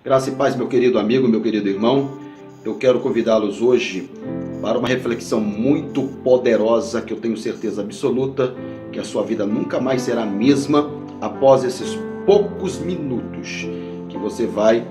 Graça e paz, meu querido amigo, meu querido irmão. Eu quero convidá-los hoje para uma reflexão muito poderosa que eu tenho certeza absoluta que a sua vida nunca mais será a mesma após esses poucos minutos que você vai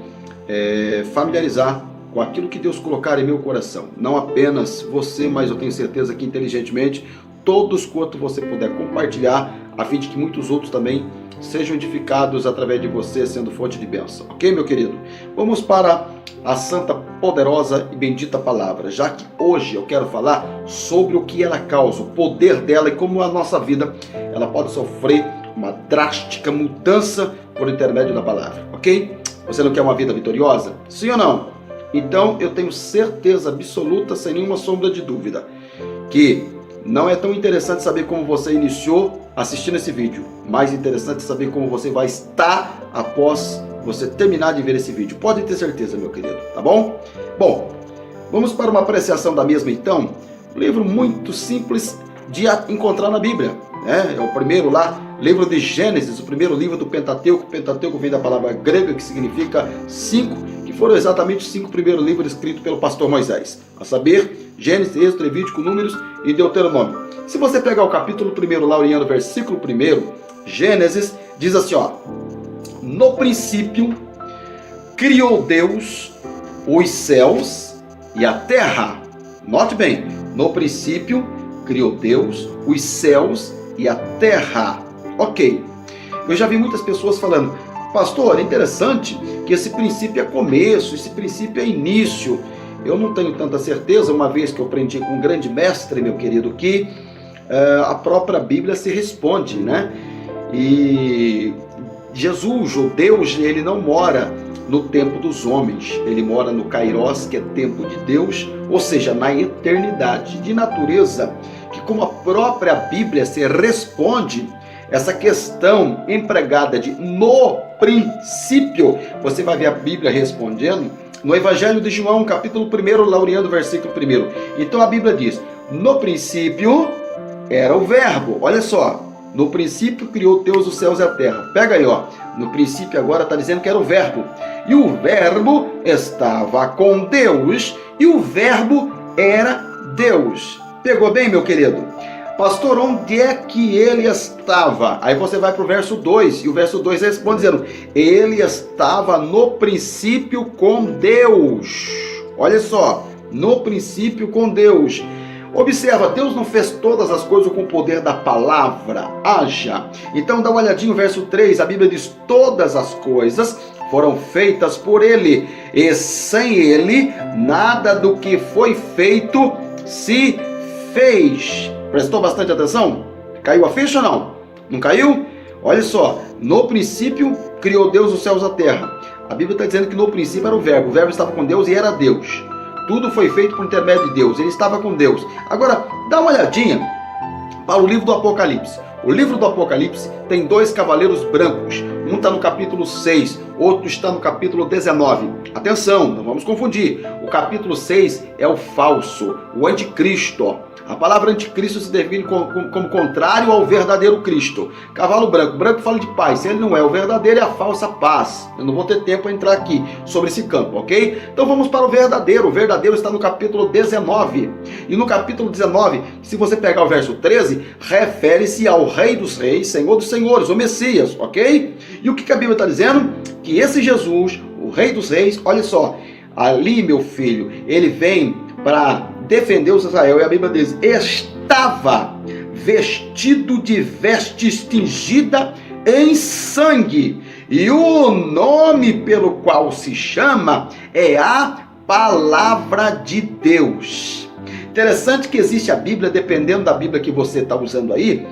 familiarizar com aquilo que Deus colocar em meu coração. Não apenas você, mas eu tenho certeza que inteligentemente todos quanto você puder compartilhar, a fim de que muitos outros também sejam edificados através de você, sendo fonte de bênção. Ok, meu querido? Vamos para a santa, poderosa e bendita palavra, já que hoje eu quero falar sobre o que ela causa, o poder dela e como a nossa vida ela pode sofrer uma drástica mudança por intermédio da palavra. Ok? Você não quer uma vida vitoriosa? Sim ou não? Então eu tenho certeza absoluta, sem nenhuma sombra de dúvida, que não é tão interessante saber como você iniciou assistindo esse vídeo. Mais interessante saber como você vai estar após você terminar de ver esse vídeo. Pode ter certeza, meu querido, tá bom? Bom, vamos para uma apreciação da mesma então. Um livro muito simples de encontrar na Bíblia, né? É o primeiro lá, livro de Gênesis, o primeiro livro do Pentateuco. Pentateuco vem da palavra grega que significa 5, que foram exatamente os 5 primeiros livros escritos pelo pastor Moisés, a saber, Gênesis, Êxodo, Levítico, Números e Deuteronômio. Se você pegar o capítulo 1 lá, olhando o versículo 1, Gênesis, diz assim, ó: no princípio criou Deus os céus e a terra. Note bem, no princípio criou Deus os céus e a terra. Ok, eu já vi muitas pessoas falando: pastor, é interessante que esse princípio é começo, esse princípio é início. Eu não tenho tanta certeza, uma vez que eu aprendi com um grande mestre, meu querido, que a própria Bíblia se responde, né? E Jesus, ou Deus, ele não mora no tempo dos homens, ele mora no Kairos, que é tempo de Deus, ou seja, na eternidade, de natureza, que como a própria Bíblia se responde, essa questão empregada de no princípio, você vai ver a Bíblia respondendo no Evangelho de João, capítulo 1, laureando o versículo 1. Então a Bíblia diz: no princípio era o verbo. Olha só, no princípio criou Deus os céus e a terra. Pega aí, ó. No princípio agora está dizendo que era o verbo. E o verbo estava com Deus e o verbo era Deus. Pegou bem, meu querido? Pastor, onde é que ele estava? Aí você vai para o verso 2, e o verso 2 responde dizendo: ele estava no princípio com Deus. Olha só, no princípio com Deus. Observa, Deus não fez todas as coisas com o poder da palavra, haja. Então dá uma olhadinha no verso 3, a Bíblia diz: todas as coisas foram feitas por ele, e sem ele nada do que foi feito se fez. Prestou bastante atenção? Caiu a ficha ou não? Não caiu? Olha só, no princípio criou Deus os céus e a terra. A Bíblia está dizendo que no princípio era o verbo estava com Deus e era Deus. Tudo foi feito por intermédio de Deus, ele estava com Deus. Agora, dá uma olhadinha para o livro do Apocalipse. O livro do Apocalipse tem 2 cavaleiros brancos. Um está no capítulo 6, outro está no capítulo 19. Atenção, não vamos confundir. O capítulo 6 é o falso, o anticristo. A palavra anticristo se define como contrário ao verdadeiro Cristo. Cavalo branco. Branco fala de paz. Se ele não é o verdadeiro, é a falsa paz. Eu não vou ter tempo para entrar aqui sobre esse campo, ok? Então vamos para o verdadeiro. O verdadeiro está no capítulo 19. E no capítulo 19, se você pegar o verso 13, refere-se ao Rei dos Reis, Senhor dos Senhores, o Messias, ok? E o que a Bíblia está dizendo? Que esse Jesus, o Rei dos Reis, olha só, ali, meu filho, ele vem para defender os Israel, e a Bíblia diz: estava vestido de vestes tingida em sangue, e o nome pelo qual se chama é a Palavra de Deus. Interessante que existe a Bíblia, dependendo da Bíblia que você está usando aí,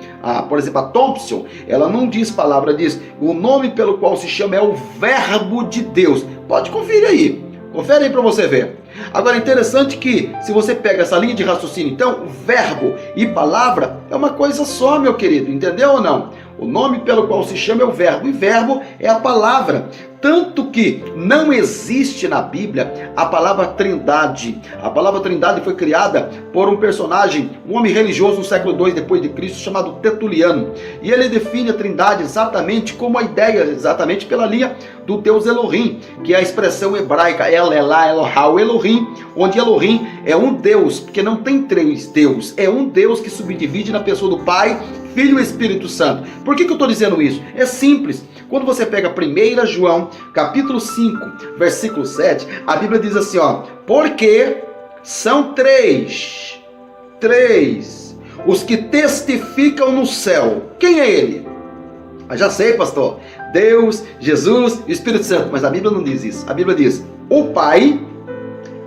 por exemplo, a Thompson, ela não diz palavra, diz o nome pelo qual se chama é o Verbo de Deus. Pode conferir aí, confere aí para você ver. Agora é interessante que, se você pega essa linha de raciocínio, então, verbo e palavra é uma coisa só, meu querido, entendeu ou não? O nome pelo qual se chama é o verbo, e verbo é a palavra. Tanto que não existe na Bíblia a palavra trindade. A palavra trindade foi criada por um personagem, um homem religioso no século II depois de Cristo, chamado Tertuliano. E ele define a trindade exatamente como a ideia, exatamente pela linha do Deus Elohim, que é a expressão hebraica El Elá, Elohau, Elohim, onde Elohim é um Deus, porque não tem três deuses, é um Deus que subdivide na pessoa do Pai, Filho e Espírito Santo. Por que eu estou dizendo isso? É simples. Quando você pega 1 João, capítulo 5, versículo 7, a Bíblia diz assim, ó, porque são três os que testificam no céu. Quem é ele? Já sei, pastor. Deus, Jesus e o Espírito Santo. Mas a Bíblia não diz isso. A Bíblia diz o Pai,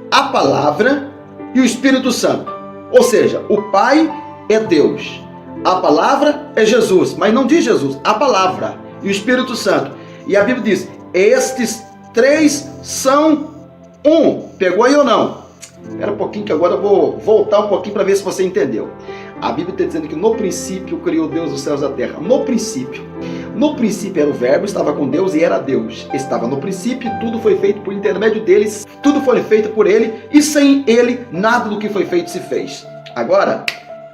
a Palavra e o Espírito Santo. Ou seja, o Pai é Deus, a Palavra é Jesus, mas não diz Jesus, a Palavra e o Espírito Santo. E a Bíblia diz, estes três são um. Pegou aí ou não? Espera um pouquinho que agora eu vou voltar um pouquinho para ver se você entendeu. A Bíblia está dizendo que no princípio criou Deus os céus e a terra. No princípio era o verbo, estava com Deus e era Deus. Estava no princípio, tudo foi feito por intermédio deles, tudo foi feito por ele, e sem ele, nada do que foi feito se fez. Agora,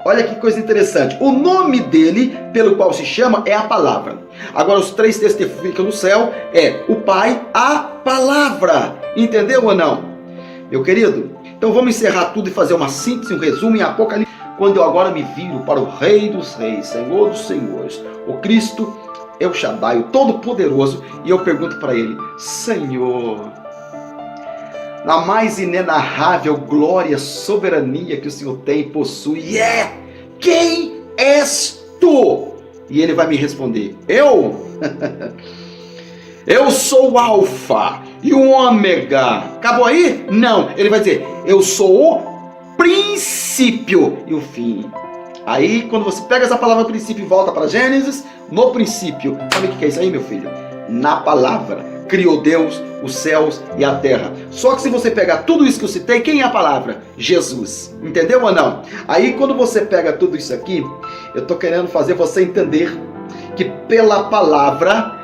olha que coisa interessante. O nome dele, pelo qual se chama, é a palavra. Agora, os três testificam no céu é o Pai, a Palavra. Entendeu ou não? Meu querido, então vamos encerrar tudo e fazer uma síntese, um resumo em Apocalipse. Quando eu agora me viro para o Rei dos Reis, Senhor dos Senhores, o Cristo, El Shaddai, o Todo-Poderoso, e eu pergunto para ele, Senhor, na mais inenarrável glória, soberania que o Senhor tem e possui, quem és tu? E ele vai me responder, eu sou o Alfa e o Ômega. Acabou aí? Não, ele vai dizer, eu sou o princípio e o fim. Aí, quando você pega essa palavra princípio e volta para Gênesis, no princípio, sabe o que é isso aí, meu filho? Na palavra, criou Deus, os céus e a terra. Só que se você pegar tudo isso que eu citei, quem é a palavra? Jesus. Entendeu ou não? Aí, quando você pega tudo isso aqui, eu estou querendo fazer você entender que pela palavra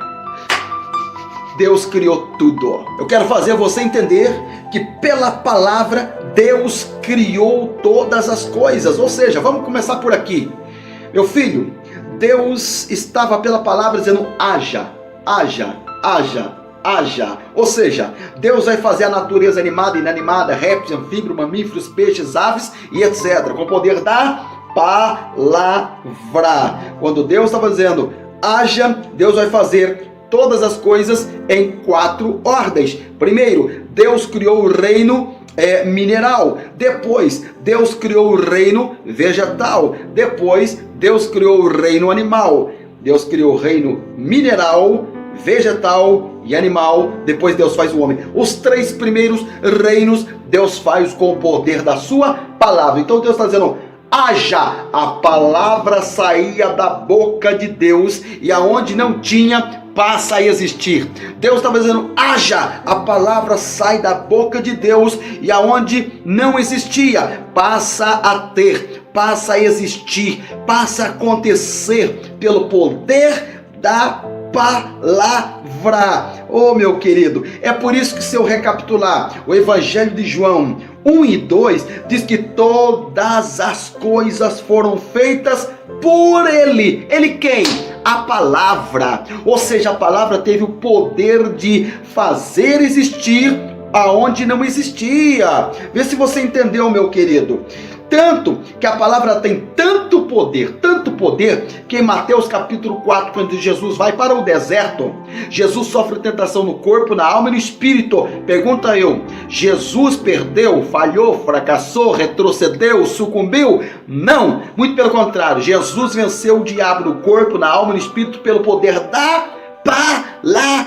Deus criou tudo. Eu quero fazer você entender que pela palavra Deus criou todas as coisas. Ou seja, vamos começar por aqui. Meu filho, Deus estava pela palavra dizendo haja, haja, haja, haja. Ou seja, Deus vai fazer a natureza animada, inanimada, répteis, anfíbios, mamíferos, peixes, aves e etc. Com o poder da palavra. Quando Deus estava dizendo haja, Deus vai fazer todas as coisas em 4 ordens. Primeiro, Deus criou o reino mineral. Depois, Deus criou o reino vegetal. Depois, Deus criou o reino animal. Deus criou o reino mineral, vegetal e animal. Depois Deus faz o homem. Os 3 primeiros reinos Deus faz com o poder da sua palavra. Então Deus está dizendo, haja. A palavra saía da boca de Deus e aonde não tinha, passa a existir. Deus estava dizendo, haja. A palavra sai da boca de Deus e aonde não existia, passa a ter, passa a existir, passa a acontecer pelo poder da palavra. Oh, meu querido, é por isso que, se eu recapitular o Evangelho de João 1 e 2, diz que todas as coisas foram feitas por ele. Ele quem? A palavra. Ou seja, a palavra teve o poder de fazer existir aonde não existia. Vê se você entendeu, meu querido. Tanto que a palavra tem tanto poder, que em Mateus capítulo 4, quando Jesus vai para o deserto, Jesus sofre tentação no corpo, na alma e no espírito. Pergunta eu, Jesus perdeu, falhou, fracassou, retrocedeu, sucumbiu? Não, muito pelo contrário, Jesus venceu o diabo no corpo, na alma e no espírito pelo poder da palavra.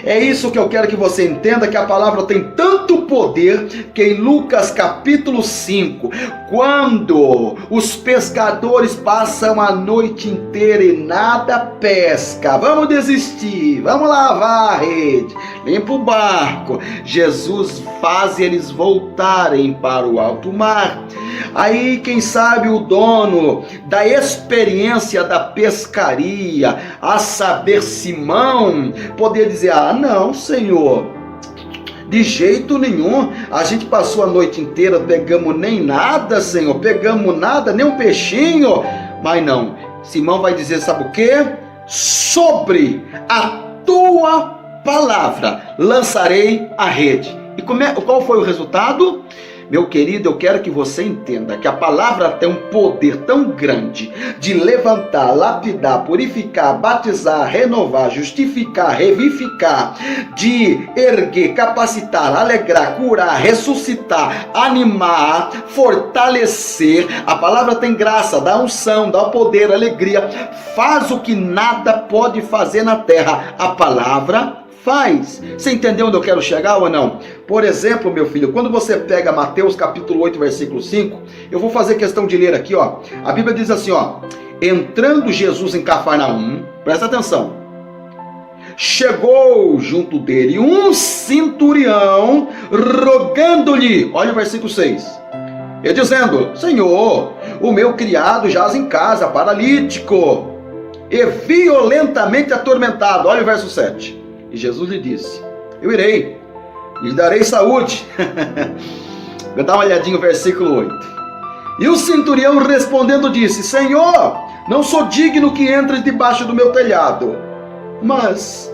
É isso que eu quero que você entenda, que a palavra tem tanto poder que em Lucas capítulo 5, quando os pescadores passam a noite inteira e nada pesca, vamos desistir, vamos lavar a rede, limpa o barco, Jesus faz eles voltarem para o alto mar. Aí, quem sabe, o dono da experiência da pescaria, a saber, Simão, poder dizer: ah, não, Senhor, de jeito nenhum, a gente passou a noite inteira, pegamos nem nada, Senhor, pegamos nada, nem um peixinho. Mas não, Simão vai dizer, sabe o quê? Sobre a tua palavra lançarei a rede. E qual foi o resultado? Meu querido, eu quero que você entenda que a palavra tem um poder tão grande de levantar, lapidar, purificar, batizar, renovar, justificar, revivificar, de erguer, capacitar, alegrar, curar, ressuscitar, animar, fortalecer. A palavra tem graça, dá unção, dá poder, alegria, faz o que nada pode fazer na terra. A palavra faz. Você entendeu onde eu quero chegar ou não? Por exemplo, meu filho, quando você pega Mateus capítulo 8, versículo 5, eu vou fazer questão de ler aqui, ó. A Bíblia diz assim, ó: entrando Jesus em Cafarnaum, presta atenção, chegou junto dele um centurião, rogando-lhe, olha o versículo 6, e dizendo: Senhor, o meu criado jaz em casa, paralítico, e violentamente atormentado. Olha o verso 7. E Jesus lhe disse: eu irei, lhe darei saúde. Dá uma olhadinha no versículo 8. E o centurião respondendo disse: Senhor, não sou digno que entres debaixo do meu telhado, mas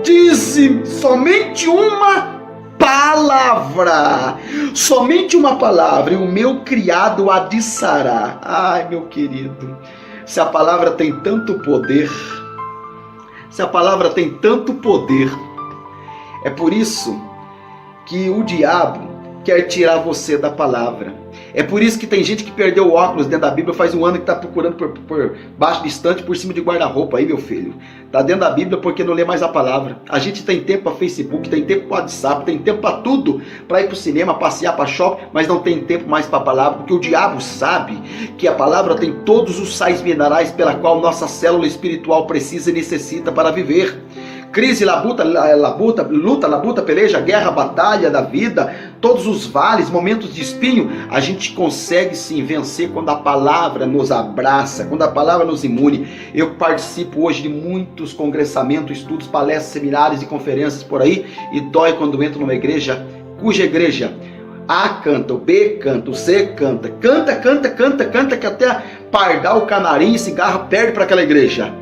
dize somente uma palavra, somente uma palavra, e o meu criado há de sarar. Ai, meu querido, se a palavra tem tanto poder, se a palavra tem tanto poder, é por isso que o diabo quer tirar você da palavra. É por isso que tem gente que perdeu o óculos dentro da Bíblia faz um ano que está procurando por baixo de estante, por cima de guarda-roupa aí, meu filho. Está dentro da Bíblia porque não lê mais a palavra. A gente tem tempo para Facebook, tem tempo para WhatsApp, tem tempo para tudo, para ir para o cinema, passear, para shopping, mas não tem tempo mais para a palavra, porque o diabo sabe que a palavra tem todos os sais minerais pela qual nossa célula espiritual precisa e necessita para viver. Crise, labuta, luta, labuta, peleja, guerra, batalha da vida, todos os vales, momentos de espinho, a gente consegue sim vencer quando a palavra nos abraça, quando a palavra nos imune. Eu participo hoje de muitos congressamentos, estudos, palestras, seminários e conferências por aí, e dói quando entro numa igreja cuja igreja A canta, o B canta, o C canta, canta, que até pardal, canarinho e cigarro perde para aquela igreja.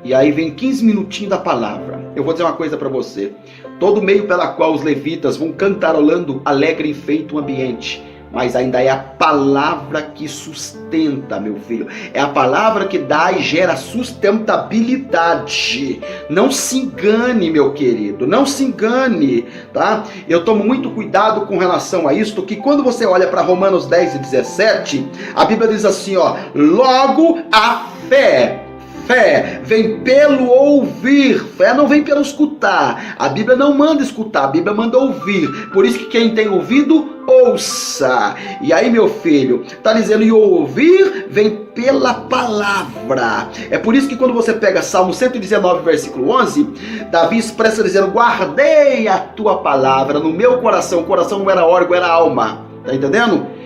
E aí vem 15 minutinhos da palavra. Eu vou dizer uma coisa para você: todo meio pela qual os levitas vão cantarolando alegre e enfeita o ambiente, mas ainda é a palavra que sustenta, meu filho. É a palavra que dá e gera sustentabilidade. Não se engane, meu querido, não se engane, tá? Eu tomo muito cuidado com relação a isto, que quando você olha para Romanos 10 e 17, a Bíblia diz assim, ó: logo a fé vem pelo ouvir. Fé não vem pelo escutar. A Bíblia não manda escutar, a Bíblia manda ouvir. Por isso que quem tem ouvido, ouça. E aí, meu filho, está dizendo, e ouvir vem pela palavra. É por isso que quando você pega Salmo 119, versículo 11, Davi expressa dizendo: guardei a tua palavra no meu coração. O coração não era órgão, era alma. Tá entendendo?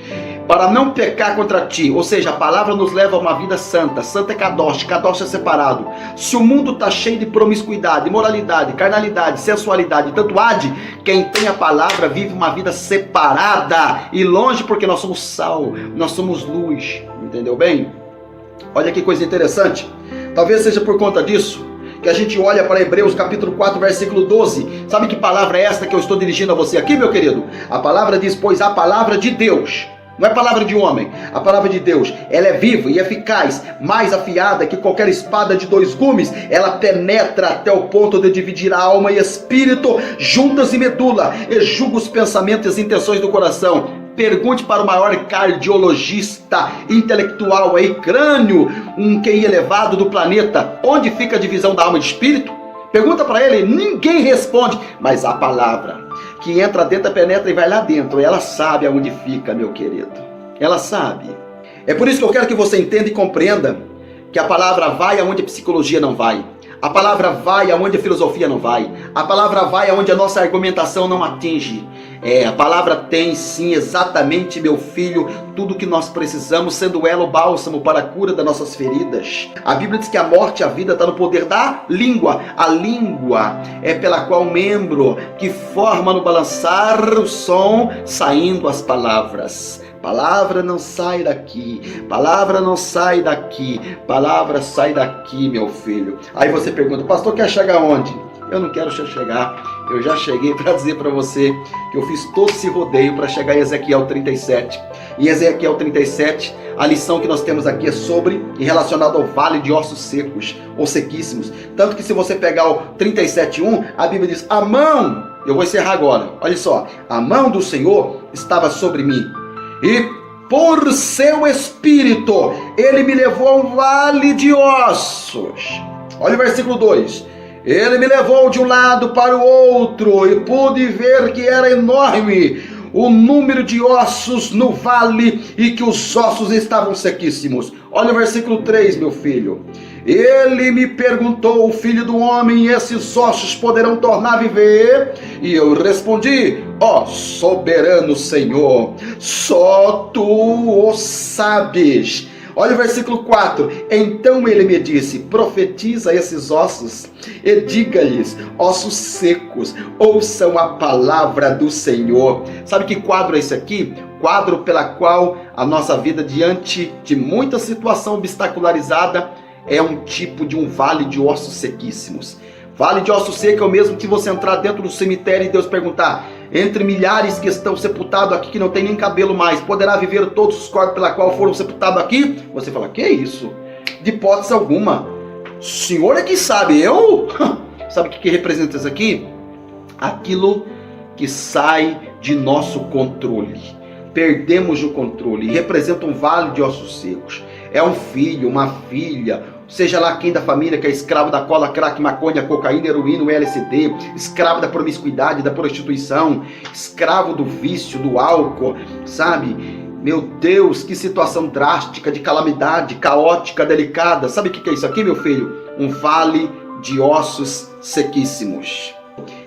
Para não pecar contra ti. Ou seja, a palavra nos leva a uma vida santa. Santa é kadosh, kadosh é separado. Se o mundo está cheio de promiscuidade, imoralidade, carnalidade, sensualidade, tanto há de, quem tem a palavra vive uma vida separada e longe, porque nós somos sal, nós somos luz. Entendeu bem? Olha que coisa interessante. Talvez seja por conta disso que a gente olha para Hebreus capítulo 4, versículo 12. Sabe que palavra é esta que eu estou dirigindo a você aqui, meu querido? A palavra diz: pois a palavra de Deus, não é palavra de homem, a palavra de Deus, ela é viva e eficaz, mais afiada que qualquer espada de 2 gumes. Ela penetra até o ponto de dividir a alma e espírito, juntas e medula, e julga os pensamentos e as intenções do coração. Pergunte para o maior cardiologista intelectual aí, crânio, um QI elevado do planeta, onde fica a divisão da alma e de espírito? Pergunta para ele, ninguém responde. Mas a palavra que entra dentro, penetra e vai lá dentro, ela sabe aonde fica, meu querido. Ela sabe. É por isso que eu quero que você entenda e compreenda que a palavra vai aonde a psicologia não vai. A palavra vai aonde a filosofia não vai. A palavra vai aonde a nossa argumentação não atinge. A palavra tem sim exatamente, meu filho, tudo que nós precisamos, sendo ela o bálsamo para a cura das nossas feridas. A Bíblia diz que a morte e a vida está no poder da língua. A língua é pela qual o membro que forma no balançar o som, saindo as palavras. Palavra não sai daqui, palavra não sai daqui, palavra sai daqui, meu filho. Aí você pergunta, pastor, quer chegar onde? Eu não quero chegar, eu já cheguei para dizer para você que eu fiz todo esse rodeio para chegar em Ezequiel 37. Em Ezequiel 37, a lição que nós temos aqui é sobre e relacionado ao vale de ossos secos ou sequíssimos. Tanto que se você pegar o 37:1, a Bíblia diz, a mão, eu vou encerrar agora, olha só, a mão do Senhor estava sobre mim. E por seu espírito, ele me levou a um vale de ossos. Olha o versículo 2. Ele me levou de um lado para o outro e pude ver que era enorme o número de ossos no vale e que os ossos estavam sequíssimos. Olha o versículo 3, meu filho. Ele me perguntou, filho do homem, esses ossos poderão tornar a viver? E eu respondi, ó soberano Senhor, só tu o sabes. Olha o versículo 4. Então ele me disse, profetiza esses ossos e diga-lhes, ossos secos, ouçam a palavra do Senhor. Sabe que quadro é esse aqui? Quadro pela qual a nossa vida, diante de muita situação obstacularizada, é um tipo de um vale de ossos sequíssimos. Vale de ossos secos é o mesmo que você entrar dentro do cemitério e Deus perguntar, entre milhares que estão sepultados aqui, que não tem nem cabelo mais, poderá viver todos os corpos pela qual foram sepultados aqui? Você fala, que é isso? De hipótese alguma. O Senhor é que sabe, eu? Sabe o que representa isso aqui? Aquilo que sai de nosso controle. Perdemos o controle e representa um vale de ossos secos. É um filho, uma filha, seja lá quem da família que é escravo da cola, crack, maconha, cocaína, heroína, LSD, escravo da promiscuidade, da prostituição, escravo do vício, do álcool, sabe? Meu Deus, que situação drástica, de calamidade, caótica, delicada. Sabe o que é isso aqui, meu filho? Um vale de ossos sequíssimos.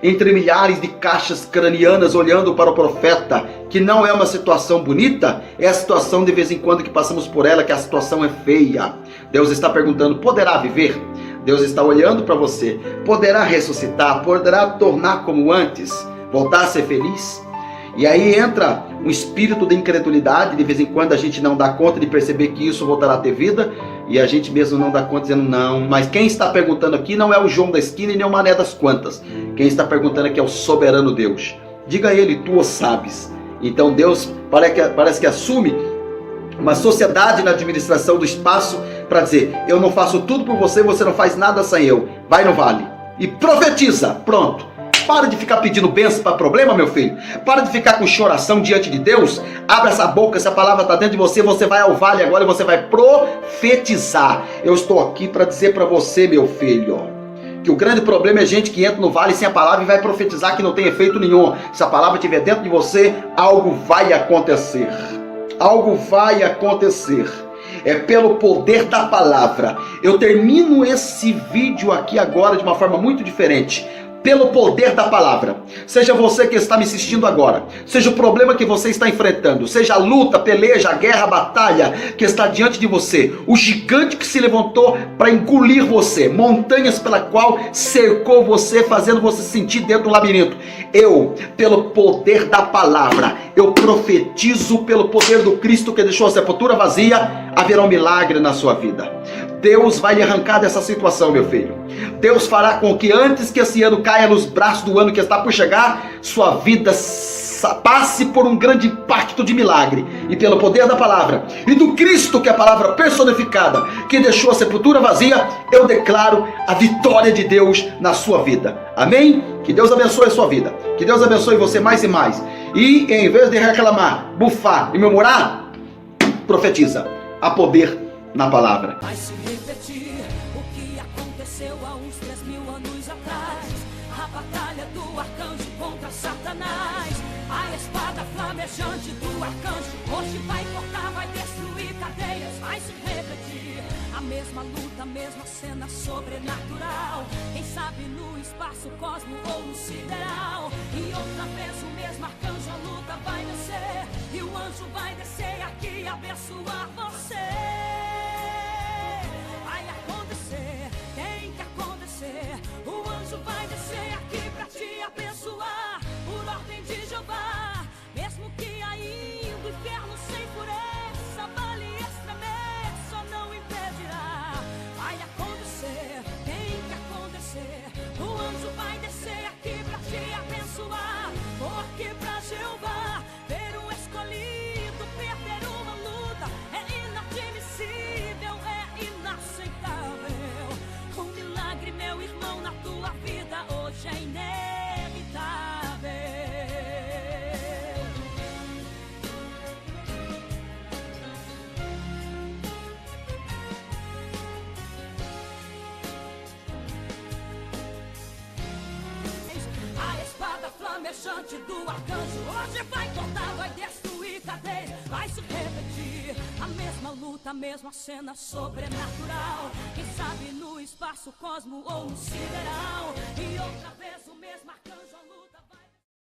Entre milhares de caixas cranianas olhando para o profeta, que não é uma situação bonita, é a situação de vez em quando que passamos por ela, que a situação é feia. Deus está perguntando, poderá viver? Deus está olhando para você, poderá ressuscitar, poderá tornar como antes, voltar a ser feliz? E aí entra um espírito de incredulidade, de vez em quando a gente não dá conta de perceber que isso voltará a ter vida, e a gente mesmo não dá conta dizendo não. Mas quem está perguntando aqui não é o João da esquina e nem o Mané das quantas. Quem está perguntando aqui é o soberano Deus. Diga a ele, tu o sabes. Então Deus parece que assume uma sociedade na administração do espaço para dizer, eu não faço tudo por você, você não faz nada sem eu. Vai no vale e profetiza, pronto. Para de ficar pedindo bênção para problema, meu filho. Para de ficar com choração diante de Deus. Abre essa boca, essa palavra está dentro de você. Você vai ao vale agora e você vai profetizar. Eu estou aqui para dizer para você, meu filho, que o grande problema é gente que entra no vale sem a palavra e vai profetizar que não tem efeito nenhum. Se a palavra estiver dentro de você, algo vai acontecer. Algo vai acontecer. É pelo poder da palavra. Eu termino esse vídeo aqui agora de uma forma muito diferente. Pelo poder da palavra. Seja você que está me assistindo agora, seja o problema que você está enfrentando, seja a luta, peleja, a guerra, a batalha que está diante de você, o gigante que se levantou para engolir você, montanhas pela qual cercou você, fazendo você sentir dentro do labirinto. Eu, pelo poder da palavra, eu profetizo pelo poder do Cristo que deixou a sepultura vazia, haverá um milagre na sua vida. Deus vai lhe arrancar dessa situação, meu filho. Deus fará com que antes que esse ano caia nos braços do ano que está por chegar, sua vida passe por um grande impacto de milagre. E pelo poder da palavra e do Cristo, que é a palavra personificada, que deixou a sepultura vazia, eu declaro a vitória de Deus na sua vida. Amém? Que Deus abençoe a sua vida. Que Deus abençoe você mais e mais. E em vez de reclamar, bufar e murmurar, profetiza. Há poder na palavra. Vai se repetir o que aconteceu há uns 3.000 anos atrás. A batalha do arcanjo contra Satanás. A espada flamejante do arcanjo hoje vai cortar, vai destruir. cadeias vai se repetir. A mesma luta, a mesma cena sobrenatural. Quem sabe no espaço, cosmo ou no sideral. E outra vez o mesmo arcanjo, a luta vai vencer. E o anjo vai descer aqui e abençoar você. Vai acontecer, tem que acontecer. O anjo vai descer aqui pra te abençoar. Por ordem de Jeová. Mesmo que ainda o inferno se enfureça, vale estremer, só não impedirá. Vai acontecer, tem que acontecer. O anjo vai descer aqui pra te abençoar. Porque pra Jeová ver um escolhido perder uma luta é inadmissível, é inaceitável. Um milagre, meu irmão, na tua vida hoje é inevitável. Flamejante do arcanjo hoje vai cortar, vai destruir cadeias, vai se repetir. A mesma luta, a mesma cena sobrenatural. Quem sabe no espaço, cosmo ou no sideral. E outra vez o mesmo arcanjo.